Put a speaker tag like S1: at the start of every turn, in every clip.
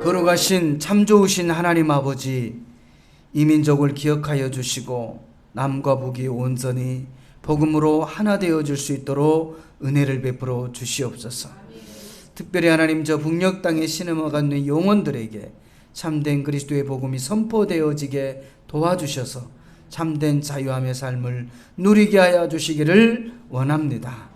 S1: 거룩하신 참 좋으신 하나님 아버지, 이 민족을 기억하여 주시고 남과 북이 온전히 복음으로 하나 되어질 수 있도록 은혜를 베풀어 주시옵소서. 특별히 하나님, 저 북녘 땅에 신음하고 있는 영혼들에게 참된 그리스도의 복음이 선포되어지게 도와주셔서 참된 자유함의 삶을 누리게 하여 주시기를 원합니다.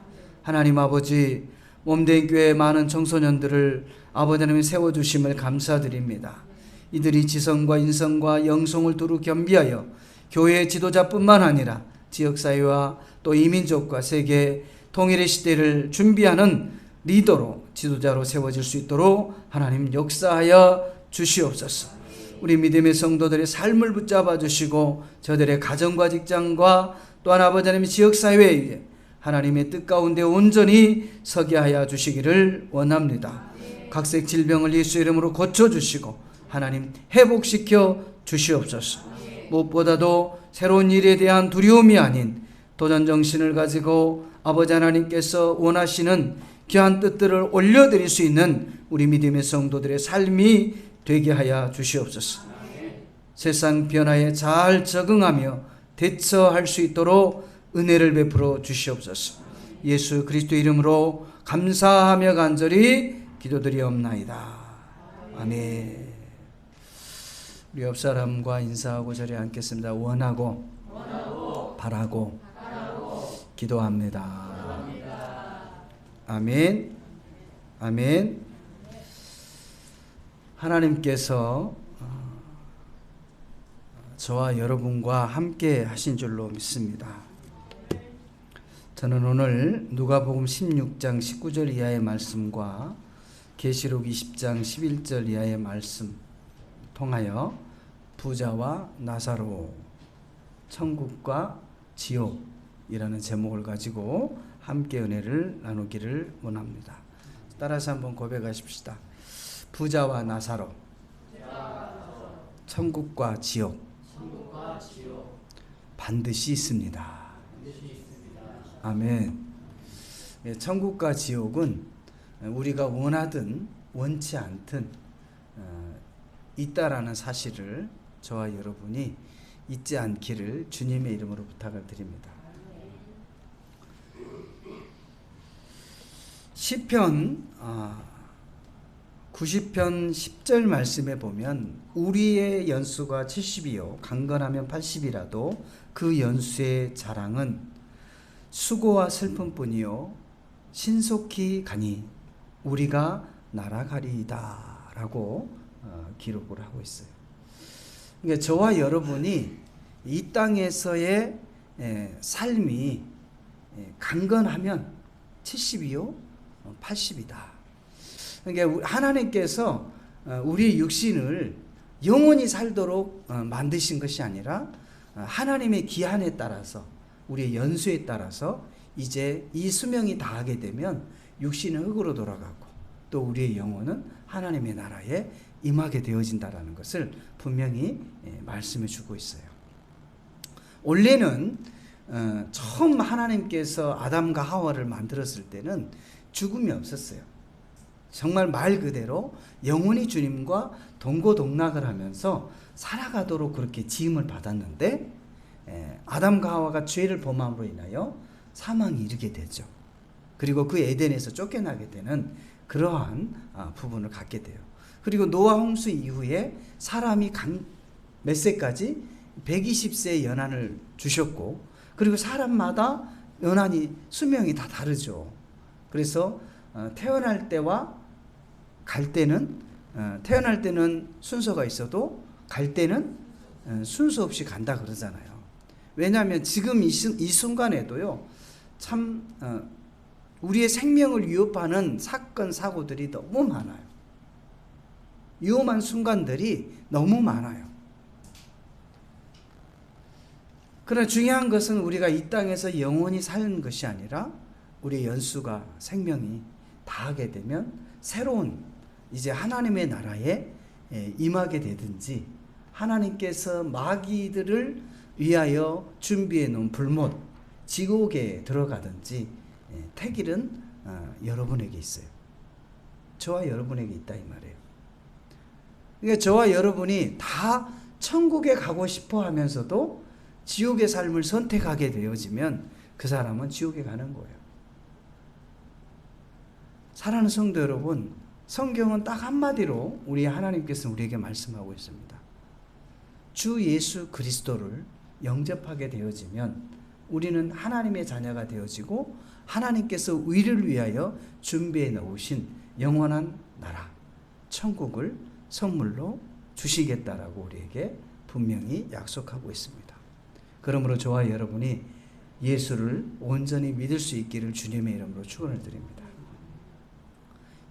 S1: 하나님 아버지, 몸된 교회의 많은 청소년들을 아버지 하나님이 세워주심을 감사드립니다. 이들이 지성과 인성과 영성을 두루 겸비하여 교회의 지도자뿐만 아니라 지역사회와 또 이민족과 세계 통일의 시대를 준비하는 리더로, 지도자로 세워질 수 있도록 하나님 역사하여 주시옵소서. 우리 믿음의 성도들의 삶을 붙잡아 주시고 저들의 가정과 직장과 또한 아버지 하나님의 지역사회에 하나님의 뜻 가운데 온전히 서게 하여 주시기를 원합니다. 각색 질병을 예수 이름으로 고쳐주시고 하나님 회복시켜 주시옵소서. 무엇보다도 새로운 일에 대한 두려움이 아닌 도전정신을 가지고 아버지 하나님께서 원하시는 귀한 뜻들을 올려드릴 수 있는 우리 믿음의 성도들의 삶이 되게 하여 주시옵소서. 세상 변화에 잘 적응하며 대처할 수 있도록 은혜를 베풀어 주시옵소서. 예수 그리스도 이름으로 감사하며 간절히 기도드리옵나이다. 아멘. 우리 옆 사람과 인사하고 자리에 앉겠습니다. 원하고 바라고 기도합니다. 아멘. 아멘. 하나님께서 저와 여러분과 함께 하신 줄로 믿습니다. 저는 오늘 누가복음 16장 19절 이하의 말씀과 계시록 20장 11절 이하의 말씀 통하여 부자와 나사로, 천국과 지옥이라는 제목을 가지고 함께 은혜를 나누기를 원합니다. 따라서 한번 고백하십시다. 부자와 나사로, 천국과 지옥 반드시 있습니다. 아멘. 천국과 지옥은 우리가 원하든 원치 않든 있다라는 사실을 저와 여러분이 잊지 않기를 주님의 이름으로 부탁을 드립니다. 시편 90편 10절 말씀에 보면 우리의 연수가 70이요 강건하면 80이라도 그 연수의 자랑은 수고와 슬픔뿐이요 신속히 가니 우리가 날아가리이다 라고 기록을 하고 있어요. 그러니까 저와 여러분이 이 땅에서의 삶이 강건하면 70이요 80이다. 그러니까 하나님께서 우리 육신을 영원히 살도록 만드신 것이 아니라 하나님의 기한에 따라서 우리의 연수에 따라서 이제 이 수명이 다하게 되면 육신은 흙으로 돌아가고 또 우리의 영혼은 하나님의 나라에 임하게 되어진다라는 것을 분명히 말씀해 주고 있어요. 원래는 처음 하나님께서 아담과 하와를 만들었을 때는 죽음이 없었어요. 정말 말 그대로 영원히 주님과 동고동락을 하면서 살아가도록 그렇게 지음을 받았는데 아담과 하와가 죄를 범함으로 인하여 사망이 이르게 되죠. 그리고 그 에덴에서 쫓겨나게 되는 그러한 부분을 갖게 돼요. 그리고 노아 홍수 이후에 사람이 몇 세까지 120세의 연한을 주셨고 그리고 사람마다 연한이 수명이 다 다르죠. 그래서 태어날 때와 갈 때는 태어날 때는 순서가 있어도 갈 때는 순서 없이 간다 그러잖아요. 왜냐하면 지금 이 순간에도요 참 우리의 생명을 위협하는 사건 사고들이 너무 많아요. 위험한 순간들이 너무 많아요. 그러나 중요한 것은 우리가 이 땅에서 영원히 사는 것이 아니라 우리의 연수가 생명이 다하게 되면 새로운 이제 하나님의 나라에 임하게 되든지 하나님께서 마귀들을 위하여 준비해 놓은 불못 지옥에 들어가든지 택일은 여러분에게 있어요. 저와 여러분에게 있다 이 말이에요. 그러니까 저와 여러분이 다 천국에 가고 싶어 하면서도 지옥의 삶을 선택하게 되어지면 그 사람은 지옥에 가는 거예요. 사랑하는 성도 여러분, 성경은 딱 한마디로 우리 하나님께서 우리에게 말씀하고 있습니다. 주 예수 그리스도를 영접하게 되어지면 우리는 하나님의 자녀가 되어지고 하나님께서 의를 위하여 준비해 놓으신 영원한 나라, 천국을 선물로 주시겠다라고 우리에게 분명히 약속하고 있습니다. 그러므로 저와 여러분이 예수를 온전히 믿을 수 있기를 주님의 이름으로 축원을 드립니다.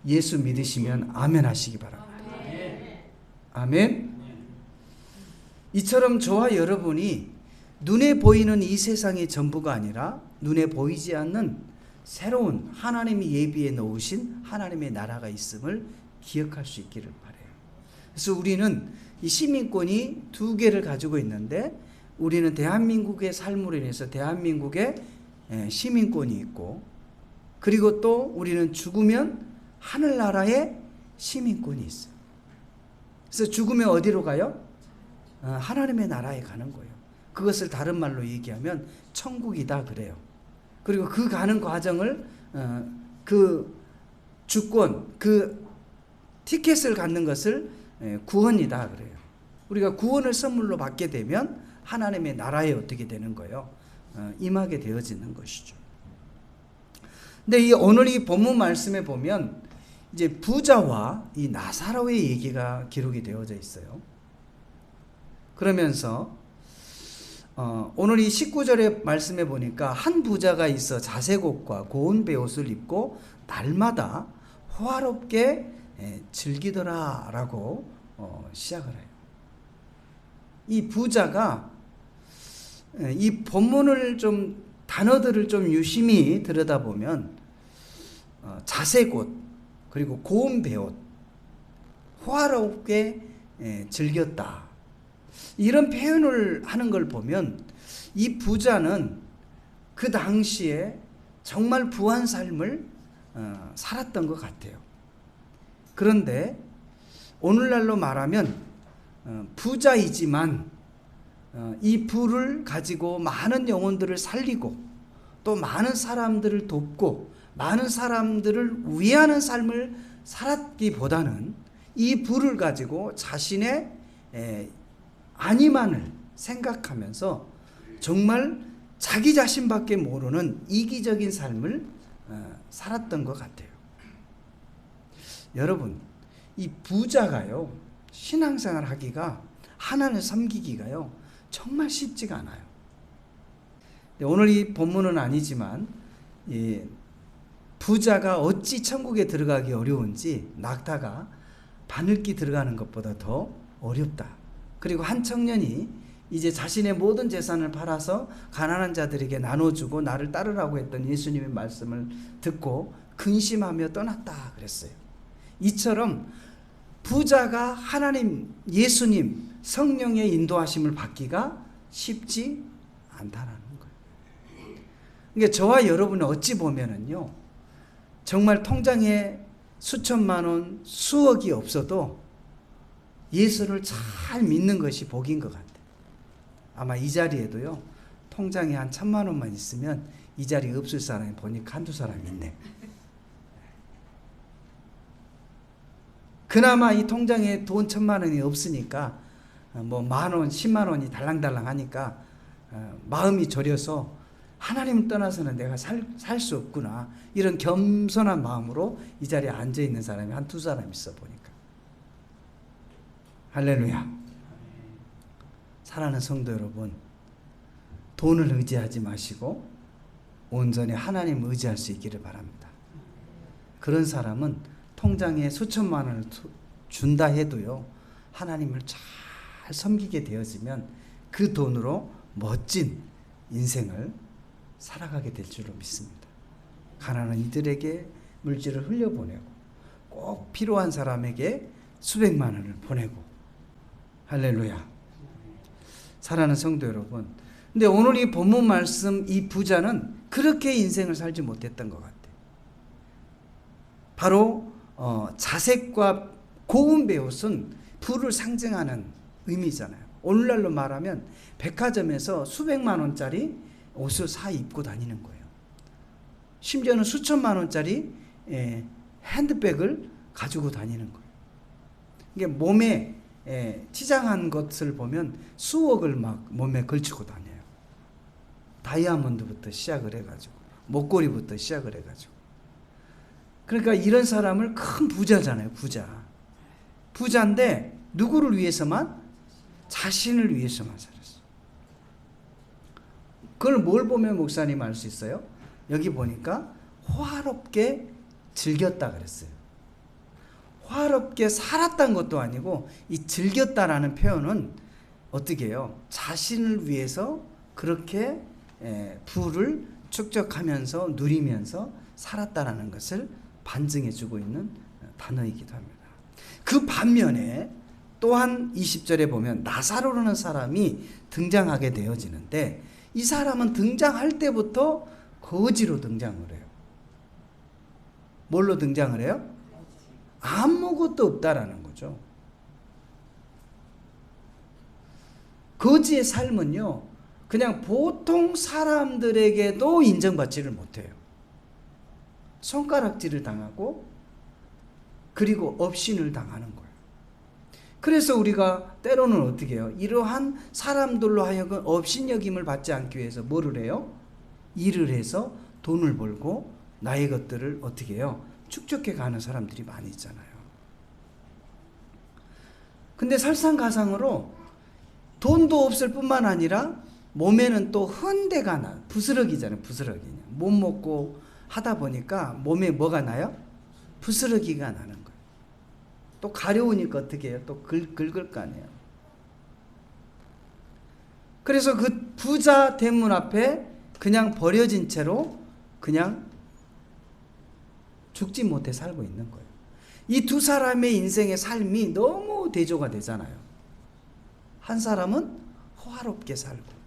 S1: 예수 믿으시면 아멘 하시기 바랍니다. 아멘. 이처럼 저와 여러분이 눈에 보이는 이 세상의 전부가 아니라 눈에 보이지 않는 새로운 하나님이 예비해 놓으신 하나님의 나라가 있음을 기억할 수 있기를 바라요. 그래서 우리는 이 시민권이 두 개를 가지고 있는데, 우리는 대한민국의 삶으로 인해서 대한민국의 시민권이 있고, 그리고 또 우리는 죽으면 하늘나라의 시민권이 있어요. 그래서 죽으면 어디로 가요? 하나님의 나라에 가는 거예요. 그것을 다른 말로 얘기하면 천국이다 그래요. 그리고 그 가는 과정을 그 주권, 그 티켓을 갖는 것을 구원이다 그래요. 우리가 구원을 선물로 받게 되면 하나님의 나라에 어떻게 되는 거예요? 임하게 되어지는 것이죠. 근데 오늘 이 본문 말씀에 보면 이제 부자와 이 나사로의 얘기가 기록이 되어져 있어요. 그러면서 오늘 이 19절의 말씀에 보니까 한 부자가 있어 자색 옷과 고운 베옷을 입고 날마다 호화롭게 즐기더라 라고 시작을 해요. 이 부자가 이 본문을 좀 단어들을 좀 유심히 들여다보면 자색 옷 그리고 고운 베옷 호화롭게 즐겼다, 이런 표현을 하는 걸 보면 이 부자는 그 당시에 정말 부한 삶을 살았던 것 같아요. 그런데 오늘날로 말하면 부자이지만 이 부를 가지고 많은 영혼들을 살리고 또 많은 사람들을 돕고 많은 사람들을 위하는 삶을 살았기보다는 이 부를 가지고 자신의 안위만을 생각하면서 정말 자기 자신밖에 모르는 이기적인 삶을 살았던 것 같아요. 여러분, 이 부자가요, 신앙생활 하기가, 하나님을 섬기기가요 정말 쉽지가 않아요. 오늘 이 본문은 아니지만 부자가 어찌 천국에 들어가기 어려운지 낙타가 바늘기 들어가는 것보다 더 어렵다. 그리고 한 청년이 이제 자신의 모든 재산을 팔아서 가난한 자들에게 나눠주고 나를 따르라고 했던 예수님의 말씀을 듣고 근심하며 떠났다 그랬어요. 이처럼 부자가 하나님, 예수님, 성령의 인도하심을 받기가 쉽지 않다라는 거예요. 그러니까 저와 여러분은 어찌 보면은요, 정말 통장에 수천만 원, 수억이 없어도 예수를 잘 믿는 것이 복인 것 같아요. 아마 이 자리에도요, 통장에 한 1,000만 원만 있으면 이 자리에 없을 사람이 보니까 한두 사람 있네. 그나마 이 통장에 돈 1,000만 원이 없으니까 뭐 10,000원, 10만 원이 달랑달랑 하니까 마음이 졸여서 하나님을 떠나서는 내가 살 수 없구나, 이런 겸손한 마음으로 이 자리에 앉아있는 사람이 한두 사람 있어 보니까. 할렐루야. 사랑하는 성도 여러분, 돈을 의지하지 마시고 온전히 하나님을 의지할 수 있기를 바랍니다. 그런 사람은 통장에 수천만 원을 준다 해도요, 하나님을 잘 섬기게 되어지면 그 돈으로 멋진 인생을 살아가게 될 줄로 믿습니다. 가난한 이들에게 물질을 흘려보내고 꼭 필요한 사람에게 수백만 원을 보내고. 할렐루야. 사랑하는 성도 여러분, 근데 오늘 이 본문 말씀, 이 부자는 그렇게 인생을 살지 못했던 것 같아요. 바로 자색과 고운 베옷은 부를 상징하는 의미잖아요. 오늘날로 말하면 백화점에서 수백만 원짜리 옷을 사 입고 다니는 거예요. 심지어는 수천만 원짜리 핸드백을 가지고 다니는 거예요. 이게 몸에 치장한 것을 보면 수억을 막 몸에 걸치고 다녀요. 다이아몬드부터 시작을 해가지고 목걸이부터 시작을 해가지고. 그러니까 이런 사람을 큰 부자잖아요. 부자인데 누구를 위해서만? 자신을 위해서만 살았어요. 그걸 뭘 보면 목사님 알 수 있어요? 여기 보니까 호화롭게 즐겼다 그랬어요. 호화롭게 살았다는 것도 아니고 이 즐겼다라는 표현은 어떻게 해요? 자신을 위해서 그렇게 부를 축적하면서 누리면서 살았다라는 것을 반증해 주고 있는 단어이기도 합니다. 그 반면에 또한 20절에 보면 나사로라는 사람이 등장하게 되어지는데 이 사람은 등장할 때부터 거지로 등장을 해요. 뭘로 등장을 해요? 아무것도 없다라는 거죠. 거지의 삶은요, 그냥 보통 사람들에게도 인정받지를 못해요. 손가락질을 당하고 그리고 업신을 당하는 거예요. 그래서 우리가 때로는 어떻게 해요? 이러한 사람들로 하여금 업신여김을 받지 않기 위해서 뭐를 해요? 일을 해서 돈을 벌고 나의 것들을 어떻게 해요? 축적해 가는 사람들이 많이 있잖아요. 근데 설상가상으로 돈도 없을 뿐만 아니라 몸에는 또 헌대가 나. 부스러기잖아요. 부스러기. 못 먹고 하다 보니까 몸에 뭐가 나요? 부스러기가 나는 거예요. 또 가려우니까 어떻게 해요? 또 긁을 거 아니에요. 그래서 그 부자 대문 앞에 그냥 버려진 채로 그냥 죽지 못해 살고 있는 거예요. 이 두 사람의 인생의 삶이 너무 대조가 되잖아요. 한 사람은 호화롭게 살고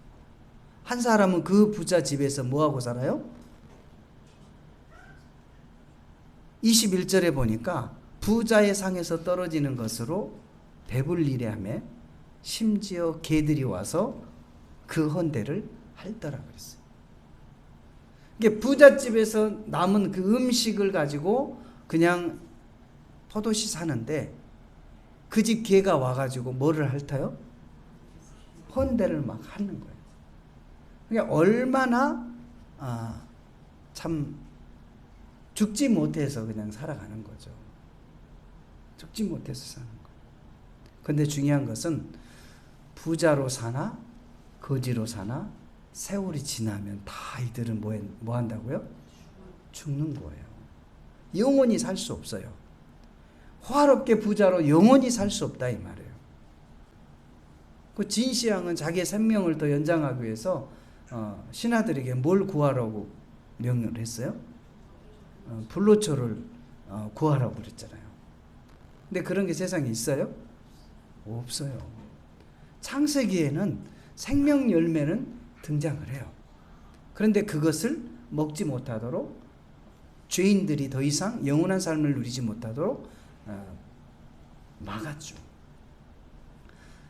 S1: 한 사람은 그 부자 집에서 뭐하고 살아요? 21절에 보니까 부자의 상에서 떨어지는 것으로 배불리려 하며 심지어 개들이 와서 그 헌대를 핥더라 그랬어요. 이게 부잣집에서 남은 그 음식을 가지고 그냥 포도시 사는데 그 집 개가 와가지고 뭐를 핥아요? 헌대를 막 핥는 거예요. 그러니까 얼마나 참 죽지 못해서 그냥 살아가는 거죠. 죽지 못해서 사는 거예요. 그런데 중요한 것은 부자로 사나 거지로 사나 세월이 지나면 다 이들은 뭐 한다고요? 죽는 거예요. 영원히 살 수 없어요. 호화롭게 부자로 영원히 살 수 없다 이 말이에요. 그 진시황은 자기의 생명을 더 연장하기 위해서 신하들에게 뭘 구하라고 명령을 했어요? 불로초를 구하라고 그랬잖아요. 근데 그런 게 세상에 있어요? 없어요. 창세기에는 생명 열매는 등장을 해요. 그런데 그것을 먹지 못하도록 죄인들이 더 이상 영원한 삶을 누리지 못하도록 막았죠.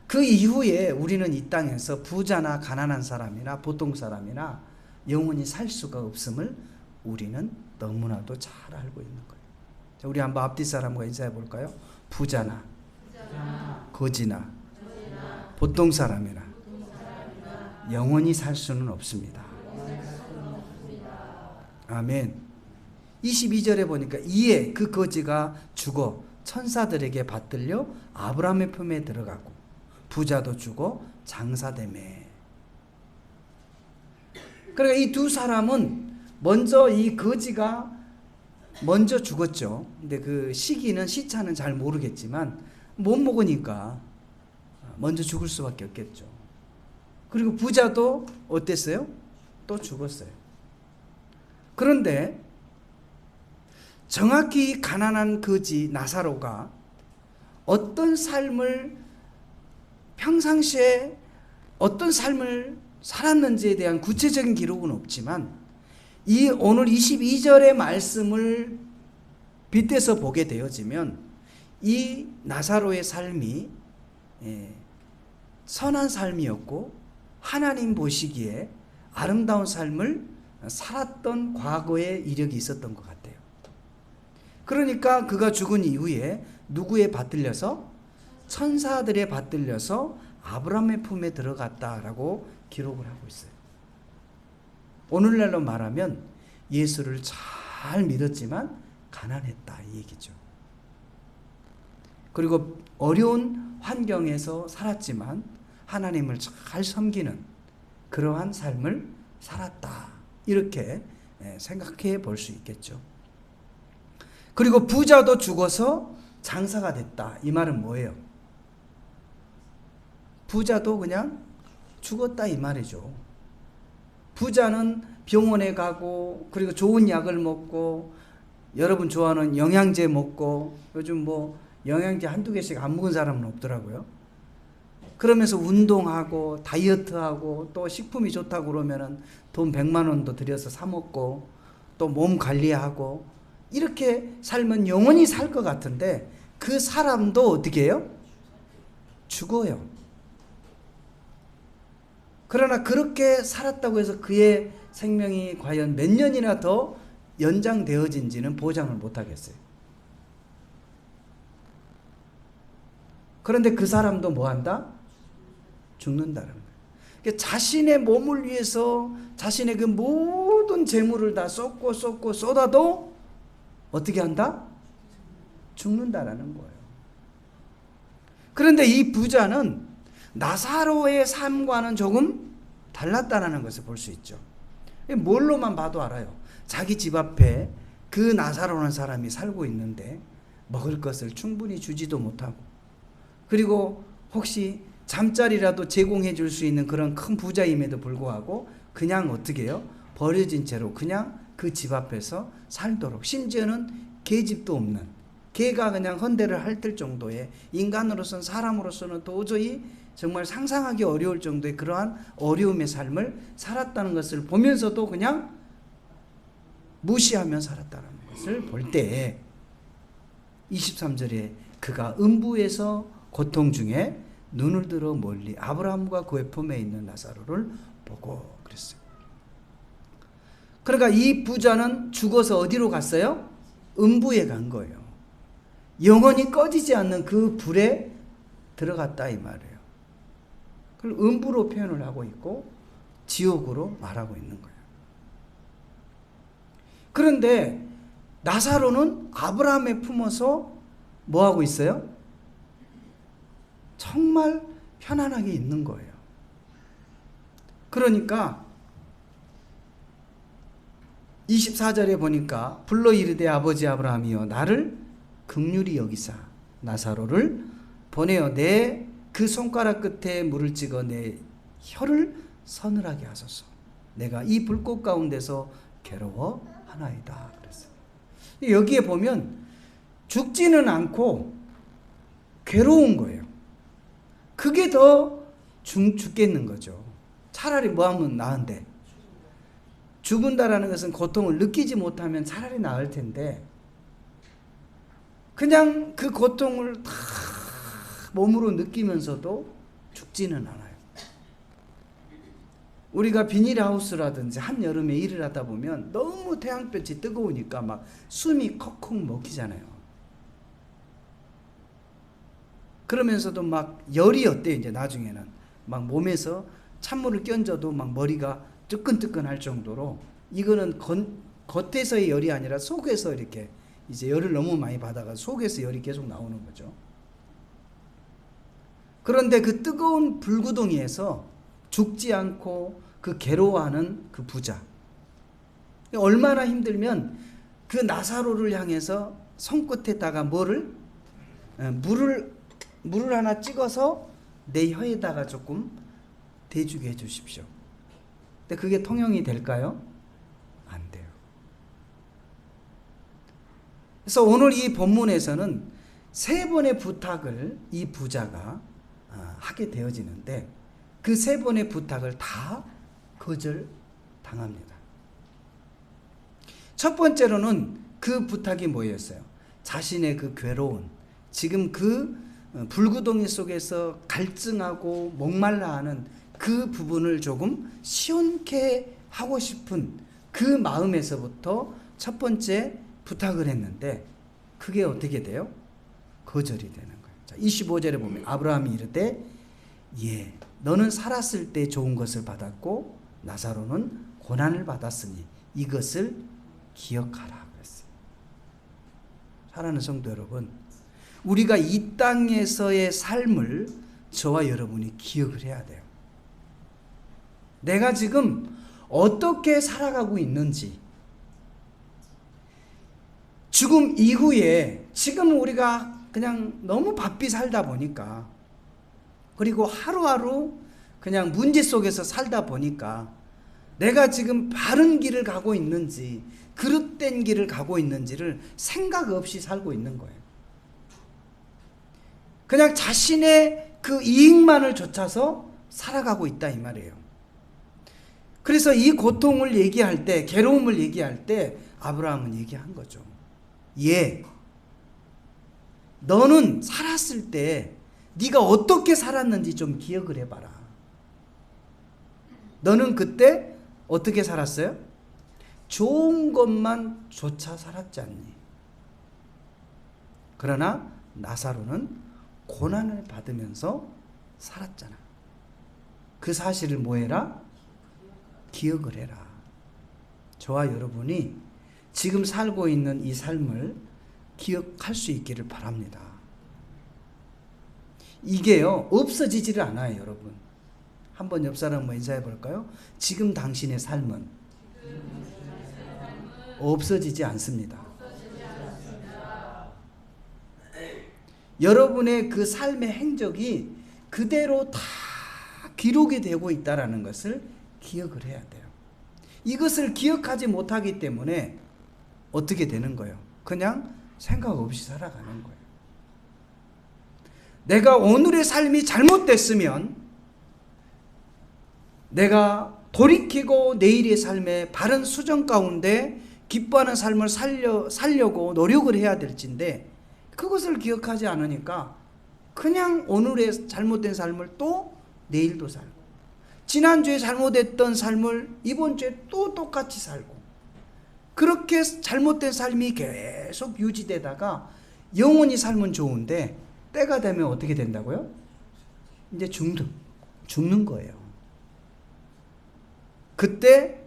S1: 그 이후에 우리는 이 땅에서 부자나 가난한 사람이나 보통 사람이나 영원히 살 수가 없음을 우리는 너무나도 잘 알고 있는 거예요. 자, 우리 한번 앞뒤 사람과 인사해 볼까요? 부자나 거지나 보통 사람이나 영원히 살 수는 없습니다. 아멘. 22절에 보니까 이에 그 거지가 죽어 천사들에게 받들려 아브라함의 품에 들어가고 부자도 죽어 장사되매. 그러니까 이 두 사람은 먼저 이 거지가 먼저 죽었죠. 근데 그 시차는 잘 모르겠지만 못 먹으니까 먼저 죽을 수밖에 없겠죠. 그리고 부자도 어땠어요? 또 죽었어요. 그런데 정확히 가난한 거지 나사로가 어떤 삶을 평상시에 어떤 삶을 살았는지에 대한 구체적인 기록은 없지만 이 오늘 22절의 말씀을 빗대서 보게 되어지면 이 나사로의 삶이 선한 삶이었고 하나님 보시기에 아름다운 삶을 살았던 과거의 이력이 있었던 것 같아요. 그러니까 그가 죽은 이후에 누구에 받들려서? 천사들에 받들려서 아브라함의 품에 들어갔다라고 기록을 하고 있어요. 오늘날로 말하면 예수를 잘 믿었지만 가난했다 이 얘기죠. 그리고 어려운 환경에서 살았지만 하나님을 잘 섬기는 그러한 삶을 살았다 이렇게 생각해 볼 수 있겠죠. 그리고 부자도 죽어서 장사가 됐다 이 말은 뭐예요? 부자도 그냥 죽었다 이 말이죠. 부자는 병원에 가고 그리고 좋은 약을 먹고 여러분 좋아하는 영양제 먹고 요즘 뭐 영양제 한두 개씩 안 먹은 사람은 없더라고요. 그러면서 운동하고 다이어트하고 또 식품이 좋다고 그러면은 돈 100만 원도 들여서 사 먹고 또 몸 관리하고 이렇게 살면 영원히 살 것 같은데 그 사람도 어떻게 해요? 죽어요. 그러나 그렇게 살았다고 해서 그의 생명이 과연 몇 년이나 더 연장되어진지는 보장을 못하겠어요. 그런데 그 사람도 뭐한다? 죽는다는 거예요. 그러니까 자신의 몸을 위해서 자신의 그 모든 재물을 다 쏟고 쏟아도 어떻게 한다? 죽는다라는 거예요. 그런데 이 부자는 나사로의 삶과는 조금 달랐다는 것을 볼 수 있죠. 뭘로만 봐도 알아요. 자기 집 앞에 그 나사로라는 사람이 살고 있는데 먹을 것을 충분히 주지도 못하고 그리고 혹시 잠자리라도 제공해 줄 수 있는 그런 큰 부자임에도 불구하고 그냥 어떻게 해요? 버려진 채로 그냥 그 집 앞에서 살도록 심지어는 개집도 없는 개가 그냥 헌대를 핥을 정도의 인간으로서는 사람으로서는 도저히 정말 상상하기 어려울 정도의 그러한 어려움의 삶을 살았다는 것을 보면서도 그냥 무시하며 살았다는 것을 볼 때 23절에 그가 음부에서 고통 중에 눈을 들어 멀리 아브라함과 그의 품에 있는 나사로를 보고 그랬어요. 그러니까 이 부자는 죽어서 어디로 갔어요? 음부에 간 거예요. 영원히 꺼지지 않는 그 불에 들어갔다 이 말이에요. 그걸 음부로 표현을 하고 있고 지옥으로 말하고 있는 거예요. 그런데 나사로는 아브라함에 품어서 뭐하고 있어요? 정말 편안하게 있는 거예요. 그러니까 24절에 보니까 불러 이르되 아버지 아브라함이여 나를 긍휼히 여기사 나사로를 보내어 내 그 손가락 끝에 물을 찍어 내 혀를 서늘하게 하소서. 내가 이 불꽃 가운데서 괴로워하나이다 그랬어요. 여기에 보면 죽지는 않고 괴로운 거예요. 그게 더 죽겠는 거죠. 차라리 뭐 하면 나은데. 죽은다라는 것은 고통을 느끼지 못하면 차라리 나을 텐데 그냥 그 고통을 다 몸으로 느끼면서도 죽지는 않아요. 우리가 비닐하우스라든지 한여름에 일을 하다 보면 너무 태양볕이 뜨거우니까 막 숨이 컥컥 먹히잖아요. 그러면서도 막 열이 어때요? 이제 나중에는 막 몸에서 찬물을 끼얹어도 막 머리가 뜨끈뜨끈할 정도로 이거는 겉에서의 열이 아니라 속에서 이렇게 이제 열을 너무 많이 받아가 속에서 열이 계속 나오는 거죠. 그런데 그 뜨거운 불구덩이에서 죽지 않고 그 괴로워하는 그 부자 얼마나 힘들면 그 나사로를 향해서 손끝에다가 물을 하나 찍어서 내 혀에다가 조금 대주게 해주십시오. 근데 그게 통용이 될까요? 안 돼요. 그래서 오늘 이 본문에서는 3번의 부탁을 이 부자가 하게 되어지는데 그 3번의 부탁을 다 거절당합니다. 첫 번째로는 그 부탁이 뭐였어요? 자신의 그 괴로운 지금 그 불구덩이 속에서 갈증하고 목말라하는 그 부분을 조금 시원케 하고 싶은 그 마음에서부터 첫 번째 부탁을 했는데 그게 어떻게 돼요? 거절이 되는 거예요. 자, 25절에 보면 아브라함이 이르되 예, 너는 살았을 때 좋은 것을 받았고 나사로는 고난을 받았으니 이것을 기억하라 그랬어요. 사랑하는 성도 여러분, 우리가 이 땅에서의 삶을 저와 여러분이 기억을 해야 돼요. 내가 지금 어떻게 살아가고 있는지, 죽음 이후에 지금 우리가 그냥 너무 바삐 살다 보니까, 그리고 하루하루 그냥 문제 속에서 살다 보니까 내가 지금 바른 길을 가고 있는지 그릇된 길을 가고 있는지를 생각 없이 살고 있는 거예요. 그냥 자신의 그 이익만을 좇아서 살아가고 있다 이 말이에요. 그래서 이 고통을 얘기할 때, 괴로움을 얘기할 때 아브라함은 얘기한 거죠. 예, 너는 살았을 때 네가 어떻게 살았는지 좀 기억을 해봐라. 너는 그때 어떻게 살았어요? 좋은 것만 좇아 살았지 않니? 그러나 나사로는 고난을 받으면서 살았잖아. 그 사실을 뭐 해라? 기억을 해라. 저와 여러분이 지금 살고 있는 이 삶을 기억할 수 있기를 바랍니다. 이게요, 없어지지를 않아요, 여러분. 한번 옆 사람 한번 인사해 볼까요? 지금 당신의 삶은 없어지지 않습니다. 여러분의 그 삶의 행적이 그대로 다 기록이 되고 있다는 것을 기억을 해야 돼요. 이것을 기억하지 못하기 때문에 어떻게 되는 거예요? 그냥 생각 없이 살아가는 거예요. 내가 오늘의 삶이 잘못됐으면 내가 돌이키고 내일의 삶에 바른 수정 가운데 기뻐하는 삶을 살려고 노력을 해야 될진데 그것을 기억하지 않으니까 그냥 오늘의 잘못된 삶을 또 내일도 살고 지난주에 잘못했던 삶을 이번 주에 또 똑같이 살고 그렇게 잘못된 삶이 계속 유지되다가 영원히 살면 좋은데 때가 되면 어떻게 된다고요? 이제 죽는 거예요. 그때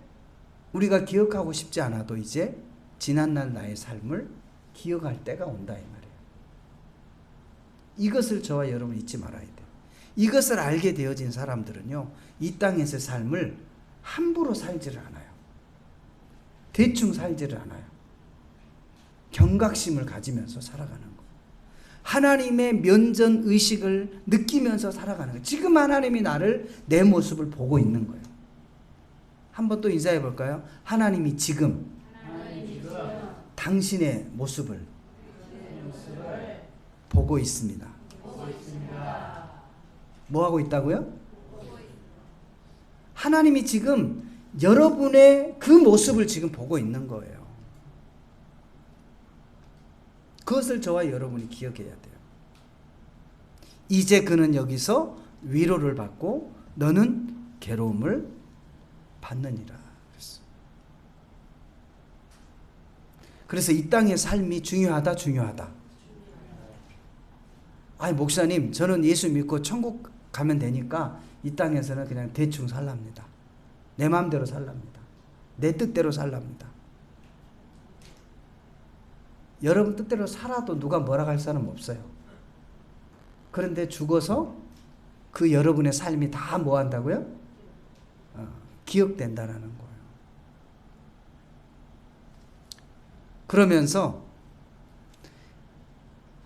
S1: 우리가 기억하고 싶지 않아도 이제 지난날 나의 삶을 기억할 때가 온다 이 말이에요. 이것을 저와 여러분 잊지 말아야 돼요. 이것을 알게 되어진 사람들은요, 이 땅에서의 삶을 함부로 살지를 않아요. 대충 살지를 않아요. 경각심을 가지면서 살아가는 거예요. 하나님의 면전 의식을 느끼면서 살아가는 거예요. 지금 하나님이 나를, 내 모습을 보고 있는 거예요. 한번 또 인사해 볼까요? 하나님이 지금 당신의 모습을 보고 있습니다. 뭐 하고 있다고요? 하나님이 지금 여러분의 그 모습을 지금 보고 있는 거예요. 그것을 저와 여러분이 기억해야 돼요. 이제 그는 여기서 위로를 받고 너는 괴로움을 받느니라. 그래서 이 땅의 삶이 중요하다. 아니 목사님, 저는 예수 믿고 천국 가면 되니까 이 땅에서는 그냥 대충 살랍니다. 내 마음대로 살랍니다. 내 뜻대로 살랍니다. 여러분 뜻대로 살아도 누가 뭐라고 할 사람 없어요. 그런데 죽어서 그 여러분의 삶이 다 뭐 한다고요? 기억된다라는 거예요. 그러면서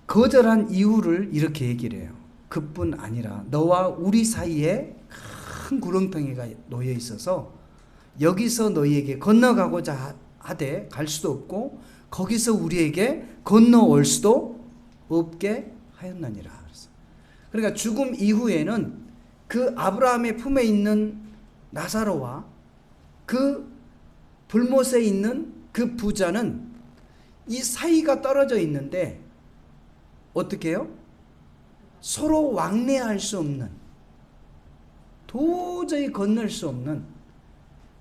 S1: 거절한 이유를 이렇게 얘기를 해요. 그뿐 아니라 너와 우리 사이에 큰 구렁텅이가 놓여 있어서 여기서 너희에게 건너가고자 하되 갈 수도 없고 거기서 우리에게 건너올 수도 없게 하였느니라. 그러니까 죽음 이후에는 그 아브라함의 품에 있는 나사로와 그 불못에 있는 그 부자는 이 사이가 떨어져 있는데 어떻게 해요? 서로 왕래할 수 없는, 도저히 건널 수 없는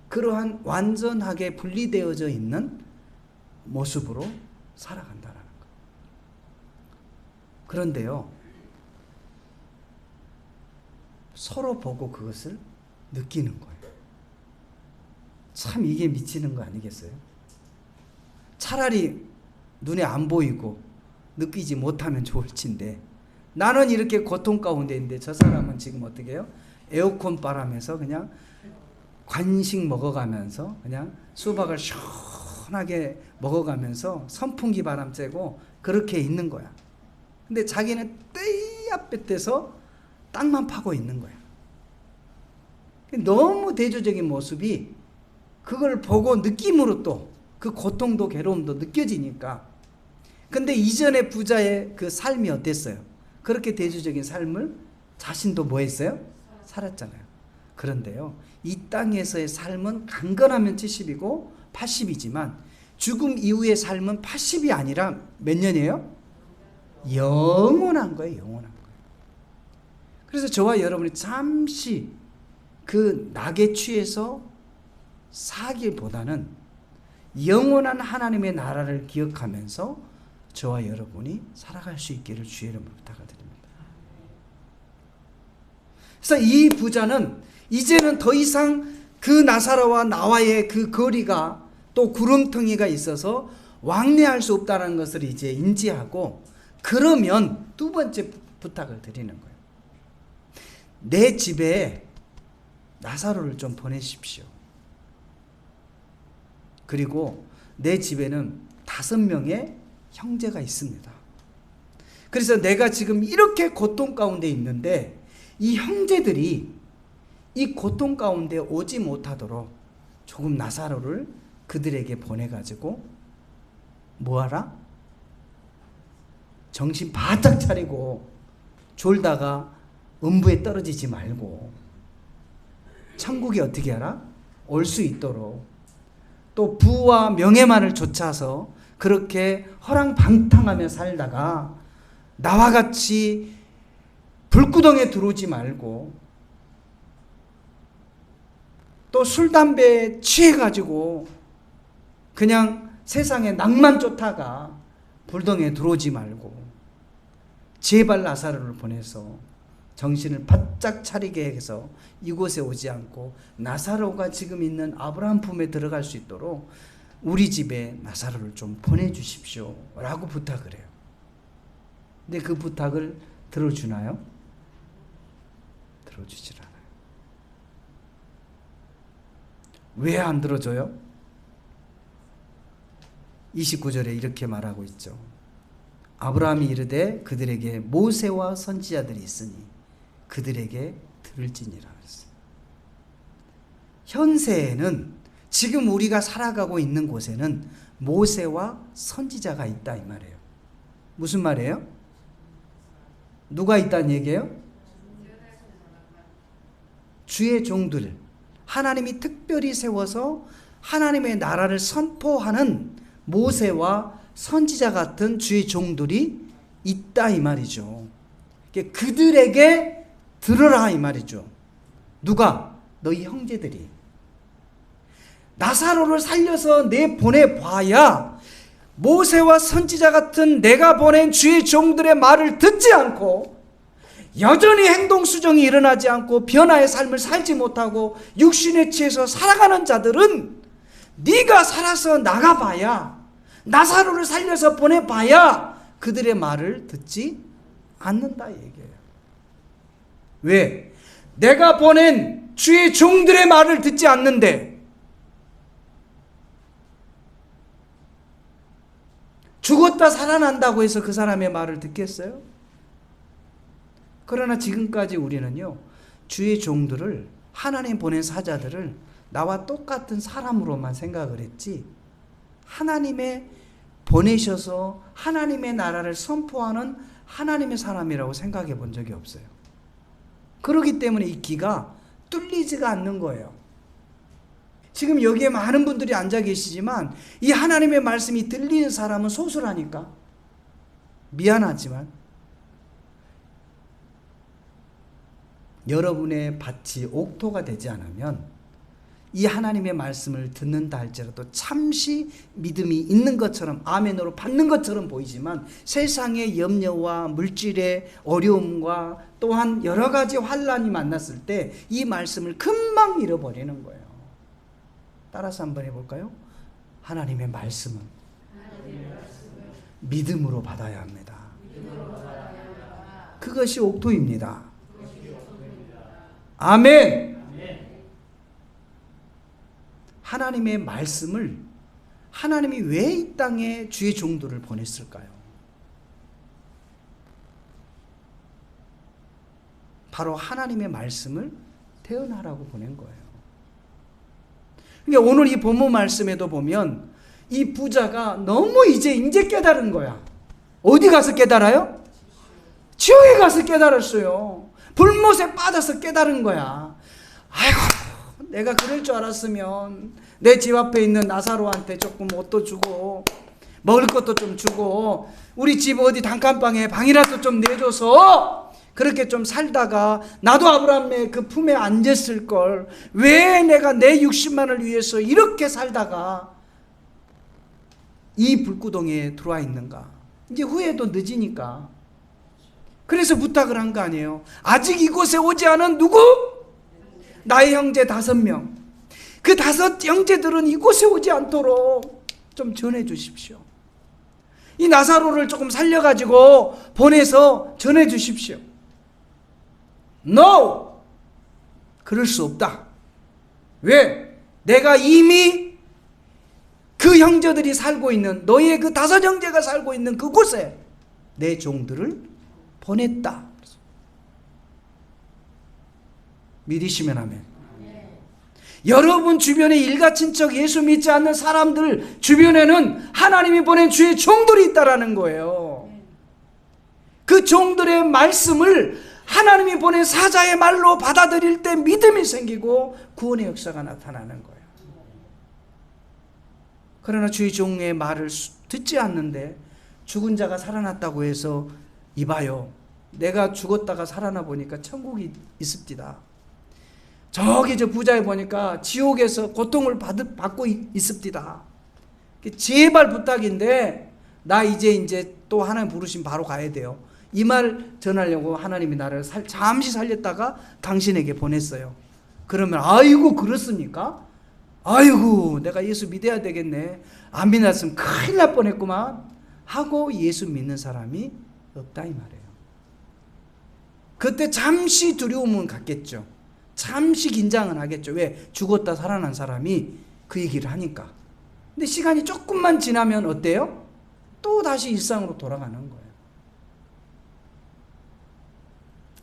S1: 그러한 완전하게 분리되어져 있는 모습으로 살아간다는 거예요. 그런데요, 서로 보고 그것을 느끼는 거예요. 참 이게 미치는 거 아니겠어요? 차라리 눈에 안 보이고 느끼지 못하면 좋을진데, 나는 이렇게 고통 가운데 있는데 저 사람은 지금 어떻게 해요? 에어컨 바람에서 그냥 간식 먹어가면서 그냥 수박을 시원하게 먹어가면서 선풍기 바람 쐬고 그렇게 있는 거야. 근데 자기는 떼야빼떼서 땅만 파고 있는 거야. 너무 대조적인 모습이 그걸 보고 느낌으로 또 그 고통도 괴로움도 느껴지니까. 근데 이전의 부자의 그 삶이 어땠어요? 그렇게 대조적인 삶을 자신도 뭐 했어요? 살았잖아요. 그런데요, 이 땅에서의 삶은 강건하면 70이고 80이지만 죽음 이후의 삶은 80이 아니라 몇 년이에요? 영원한 거예요. 영원한 거예요. 그래서 저와 여러분이 잠시 그 낙에 취해서 사기보다는 영원한 하나님의 나라를 기억하면서 저와 여러분이 살아갈 수 있기를 주의 이름으로 부탁드립니다. 그래서 이 부자는 이제는 더 이상 그 나사로와 나와의 그 거리가 또 구름텅이가 있어서 왕래할 수 없다는 것을 이제 인지하고, 그러면 두 번째 부탁을 드리는 거예요. 내 집에 나사로를 좀 보내십시오. 그리고 내 집에는 5명의 형제가 있습니다. 그래서 내가 지금 이렇게 고통 가운데 있는데 이 형제들이 이 고통 가운데 오지 못하도록 조금 나사로를 그들에게 보내가지고 뭐하라? 정신 바짝 차리고 졸다가 음부에 떨어지지 말고 천국에 어떻게 하라? 올 수 있도록, 또 부와 명예만을 좇아서 그렇게 허랑방탕하며 살다가 나와 같이 불구덩이에 들어오지 말고, 또 술, 담배에 취해가지고 그냥 세상에 낭만 쫓다가 불덩이에 들어오지 말고 제발 나사로를 보내서 정신을 바짝 차리게 해서 이곳에 오지 않고 나사로가 지금 있는 아브라함 품에 들어갈 수 있도록 우리 집에 나사로를 좀 보내주십시오 라고 부탁을 해요. 근데 그 부탁을 들어주나요? 들어주질 않아요. 왜 안 들어줘요? 29절에 이렇게 말하고 있죠. 아브라함이 이르되 그들에게 모세와 선지자들이 있으니 그들에게 들을지니라 했어요. 현세에는, 지금 우리가 살아가고 있는 곳에는 모세와 선지자가 있다 이 말이에요. 무슨 말이에요? 누가 있다는 얘기예요? 주의 종들, 하나님이 특별히 세워서 하나님의 나라를 선포하는 모세와 선지자 같은 주의 종들이 있다 이 말이죠. 그들에게 들으라 이 말이죠. 누가? 너희 형제들이. 나사로를 살려서 내 보내봐야 모세와 선지자 같은 내가 보낸 주의 종들의 말을 듣지 않고 여전히 행동 수정이 일어나지 않고 변화의 삶을 살지 못하고 육신에 취해서 살아가는 자들은 네가 살아서 나가봐야, 나사로를 살려서 보내봐야 그들의 말을 듣지 않는다 얘기예요. 왜? 내가 보낸 주의 종들의 말을 듣지 않는데 죽었다 살아난다고 해서 그 사람의 말을 듣겠어요? 그러나 지금까지 우리는요, 주의 종들을, 하나님 보낸 사자들을 나와 똑같은 사람으로만 생각을 했지, 하나님의 보내셔서 하나님의 나라를 선포하는 하나님의 사람이라고 생각해 본 적이 없어요. 그렇기 때문에 이 귀가 뚫리지가 않는 거예요. 지금 여기에 많은 분들이 앉아 계시지만 이 하나님의 말씀이 들리는 사람은 소수라니까. 미안하지만 여러분의 밭이 옥토가 되지 않으면 이 하나님의 말씀을 듣는다 할지라도 잠시 믿음이 있는 것처럼 아멘으로 받는 것처럼 보이지만 세상의 염려와 물질의 어려움과 또한 여러 가지 환란이 만났을 때 이 말씀을 금방 잃어버리는 거예요. 따라서 한번 해볼까요? 하나님의 말씀은 믿음으로 받아야 합니다. 그것이 옥토입니다. 아멘. 하나님의 말씀을 하나님이 왜 이 땅에 주의 종들을 보냈을까요? 바로 하나님의 말씀을 태어나라고 보낸 거예요. 그러니까 오늘 이 본문 말씀에도 보면 이 부자가 너무 이제 깨달은 거야. 어디 가서 깨달아요? 지옥에 가서 깨달았어요. 불못에 빠져서 깨달은 거야. 아이고, 내가 그럴 줄 알았으면 내 집 앞에 있는 나사로한테 조금 옷도 주고 먹을 것도 좀 주고 우리 집 어디 단칸방에 방이라도 좀 내줘서 그렇게 좀 살다가 나도 아브라함의 그 품에 앉았을 걸. 왜 내가 내 60만을 위해서 이렇게 살다가 이 불구덩이에 들어와 있는가. 이제 후회도 늦으니까. 그래서 부탁을 한 거 아니에요. 아직 이곳에 오지 않은 누구? 나의 형제 5명. 그 5 형제들은 이곳에 오지 않도록 좀 전해 주십시오. 이 나사로를 조금 살려가지고 보내서 전해 주십시오. No! 그럴 수 없다. 왜? 내가 이미 그 형제들이 살고 있는 너희의 그 5 형제가 살고 있는 그곳에 내 종들을 보냈다. 믿으시면 아멘. 여러분 주변에 일가친척 예수 믿지 않는 사람들 주변에는 하나님이 보낸 주의 종들이 있다라는 거예요. 그 종들의 말씀을 하나님이 보낸 사자의 말로 받아들일 때 믿음이 생기고 구원의 역사가 나타나는 거예요. 그러나 주의 종의 말을 듣지 않는데 죽은 자가 살아났다고 해서 이봐요, 내가 죽었다가 살아나 보니까 천국이 있습니다. 저기 저 부자에 보니까 지옥에서 고통을 받고 있습니다. 제발 부탁인데 나 이제 또 하나님 부르시면 바로 가야 돼요. 이 말 전하려고 하나님이 나를 잠시 살렸다가 당신에게 보냈어요. 그러면 아이고 그렇습니까? 아이고 내가 예수 믿어야 되겠네. 안 믿었으면 큰일 날 뻔했구만 하고 예수 믿는 사람이 없다 이 말이에요. 그때 잠시 두려움은 갖겠죠. 잠시 긴장은 하겠죠. 왜? 죽었다 살아난 사람이 그 얘기를 하니까. 근데 시간이 조금만 지나면 어때요? 또 다시 일상으로 돌아가는 거예요.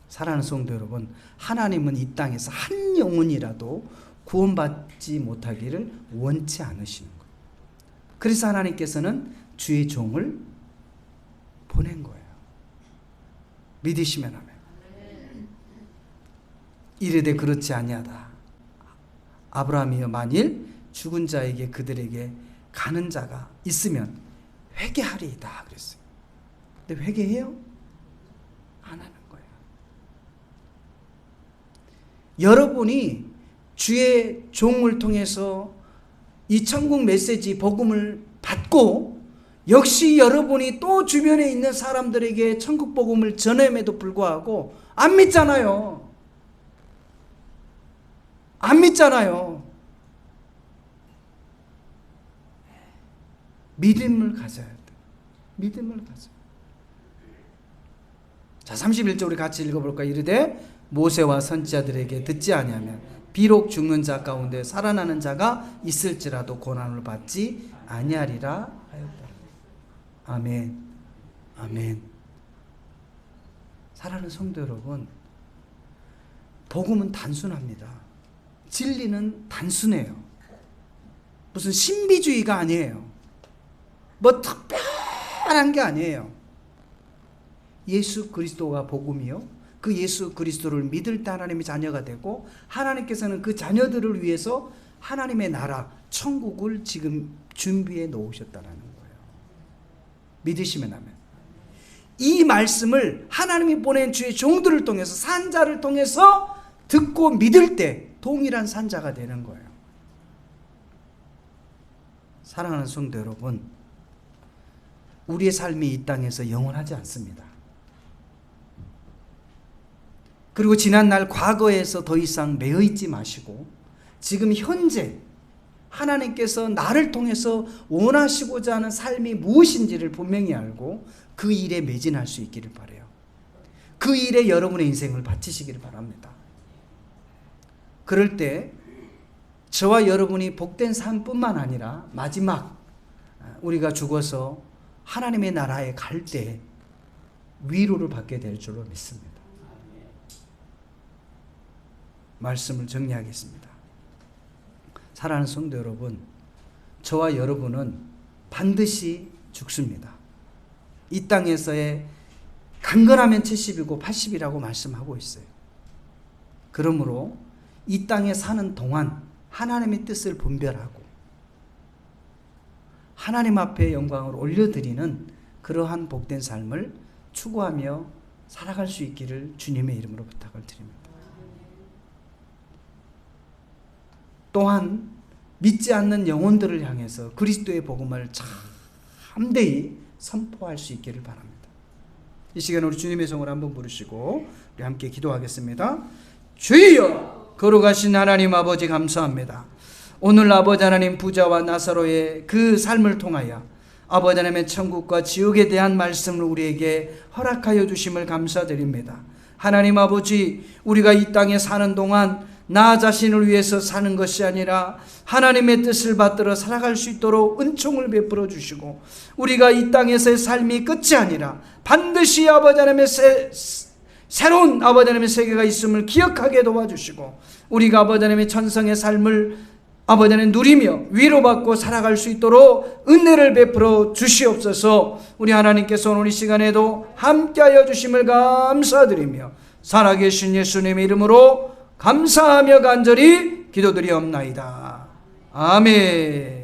S1: 사랑하는 성도 여러분, 하나님은 이 땅에서 한 영혼이라도 구원받지 못하기를 원치 않으시는 거예요. 그래서 하나님께서는 주의 종을 보낸 거예요. 믿으시면 아멘. 이르되 그렇지 아니하다. 아브라함이여 만일 죽은 자에게 그들에게 가는 자가 있으면 회개하리이다 그랬어요. 근데 회개해요? 안 하는 거예요. 여러분이 주의 종을 통해서 이 천국 메시지 복음을 받고 역시 여러분이 또 주변에 있는 사람들에게 천국 복음을 전함에도 불구하고 안 믿잖아요. 안 믿잖아요. 믿음을 가져야 돼. 믿음을 가져. 자, 31절 우리 같이 읽어볼까요? 이르되 모세와 선지자들에게 듣지 아니하면 비록 죽는 자 가운데 살아나는 자가 있을지라도 고난을 받지 아니하리라 하였다. 아멘. 아멘. 사랑하는 성도 여러분, 복음은 단순합니다. 진리는 단순해요. 무슨 신비주의가 아니에요. 뭐 특별한 게 아니에요. 예수 그리스도가 복음이요. 그 예수 그리스도를 믿을 때 하나님의 자녀가 되고 하나님께서는 그 자녀들을 위해서 하나님의 나라 천국을 지금 준비해 놓으셨다는 거예요. 믿으시면 아멘. 이 말씀을 하나님이 보낸 주의 종들을 통해서 산자를 통해서 듣고 믿을 때 동일한 산자가 되는 거예요. 사랑하는 성도 여러분, 우리의 삶이 이 땅에서 영원하지 않습니다. 그리고 지난날 과거에서 더 이상 매여 있지 마시고 지금 현재 하나님께서 나를 통해서 원하시고자 하는 삶이 무엇인지를 분명히 알고 그 일에 매진할 수 있기를 바라요. 그 일에 여러분의 인생을 바치시기를 바랍니다. 그럴 때 저와 여러분이 복된 삶뿐만 아니라 마지막 우리가 죽어서 하나님의 나라에 갈 때 위로를 받게 될 줄로 믿습니다. 말씀을 정리하겠습니다. 사랑하는 성도 여러분, 저와 여러분은 반드시 죽습니다. 이 땅에서의 강건하면 70이고 80이라고 말씀하고 있어요. 그러므로 이 땅에 사는 동안 하나님의 뜻을 분별하고 하나님 앞에 영광을 올려드리는 그러한 복된 삶을 추구하며 살아갈 수 있기를 주님의 이름으로 부탁을 드립니다. 또한 믿지 않는 영혼들을 향해서 그리스도의 복음을 참되이 선포할 수 있기를 바랍니다. 이 시간에 우리 주님의 성을 한번 부르시고 우리 함께 기도하겠습니다. 주여, 거룩하신 하나님 아버지 감사합니다. 오늘 아버지 하나님 부자와 나사로의 그 삶을 통하여 아버지 하나님의 천국과 지옥에 대한 말씀을 우리에게 허락하여 주심을 감사드립니다. 하나님 아버지, 우리가 이 땅에 사는 동안 나 자신을 위해서 사는 것이 아니라 하나님의 뜻을 받들어 살아갈 수 있도록 은총을 베풀어 주시고 우리가 이 땅에서의 삶이 끝이 아니라 반드시 아버지 하나님의 새로운 아버지 하나님의 세계가 있음을 기억하게 도와주시고 우리가 아버지 하나님의 천성의 삶을 아버지 하나님 누리며 위로받고 살아갈 수 있도록 은혜를 베풀어 주시옵소서. 우리 하나님께서 오늘 이 시간에도 함께하여 주심을 감사드리며 살아계신 예수님의 이름으로 감사하며 간절히 기도드리옵나이다. 아멘.